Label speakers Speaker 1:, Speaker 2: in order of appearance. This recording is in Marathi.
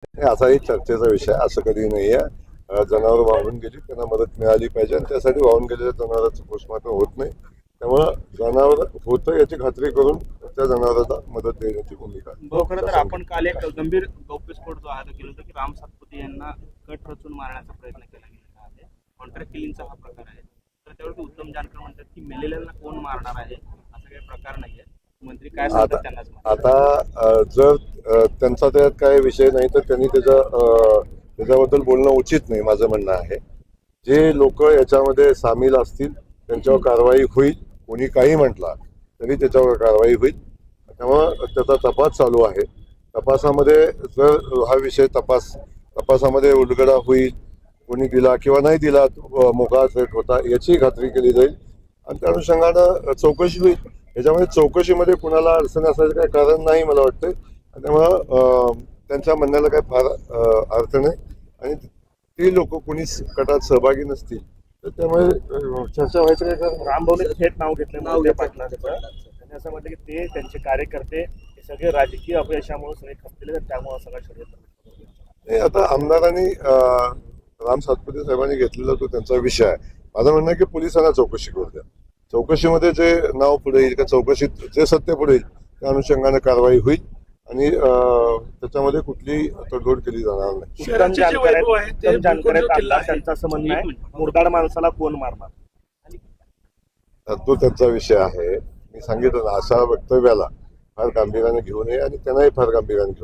Speaker 1: हे असाही चर्चेचा विषय असं कधी नाही आहे. जनावर वाहून गेली त्यांना मदत मिळाली पाहिजे आणि त्यासाठी वाहून गेलेल्या जनावरांचं पोस्टमॉर्टम होत नाही. त्यामुळं जनावर होतं याची खात्री करून त्या जनावरांना मदत देण्याची भूमिका
Speaker 2: खरं तर आपण काल एक गंभीर गौप्यस्फोट जो आहे तो केला होता की राम सातपुते यांना कट रचून मारण्याचा प्रयत्न केला गेलेला आहे. कॉन्ट्रॅक्ट किलिंगचा हा प्रकार आहे. तर त्यावरती उत्तम जानकर म्हणतात की मेलेल्यांना कोण मारणार आहे, असा काही प्रकार नाहीये. मंत्री काय सांगतात त्यांनाच
Speaker 1: आता जर त्यांचा त्यात काय विषय नाही तर त्यांनी त्याच्याबद्दल बोलणं उचित नाही माझं म्हणणं आहे. जे लोक याच्यामध्ये सामील असतील त्यांच्यावर कारवाई होईल. कोणी काही म्हटला तरी त्याच्यावर कारवाई होईल. त्यामुळं त्याचा तपास चालू आहे. तपासामध्ये जर हा विषय तपासामध्ये उलगडा होईल, कोणी दिला किंवा नाही दिला, मोकळा थेट होता याची खात्री केली जाईल आणि त्या अनुषंगानं चौकशी होईल. याच्यामध्ये चौकशीमध्ये कुणाला अडचण असायचं काही कारण नाही मला वाटतं. त्यामुळं त्यांच्या म्हणण्याला काही फार अर्थ नाही आणि ती लोक कोणी कटात सहभागी नसतील तर त्यामुळे चर्चा व्हायचं काय कारण.
Speaker 3: रामभाऊने थेट नाव घेतलं मोहिते पाटलांचं. त्यांनी असं म्हटलं की ते त्यांचे कार्यकर्ते हे सगळे राजकीय अपयशामुळे सगळे खचलेले आहेत, त्यामुळे सगळा षडयंत्र.
Speaker 1: आता आमदारांनी राम सातपुते साहेबांनी घेतलेला तो त्यांचा विषय आहे. माझं म्हणणं आहे की पोलिसांना चौकशी करू द्या. चौकशीमध्ये जे नाव पुढे येईल, चौकशीत जे सत्य पुढे येईल त्या अनुषंगाने कारवाई होईल आणि त्याच्यामध्ये कुठलीही तडजोड केली जाणार नाही.
Speaker 3: उत्तम जानकर त्यांचं असं म्हणणं आहे मुरदाड माणसाला कोण मारणार,
Speaker 1: तो त्यांचा विषय आहे. मी सांगितलं ना, अशा वक्तव्याला फार गांभीर्याने घेऊ नये आणि त्यांनाही फार गांभीर्याने घेऊ नये.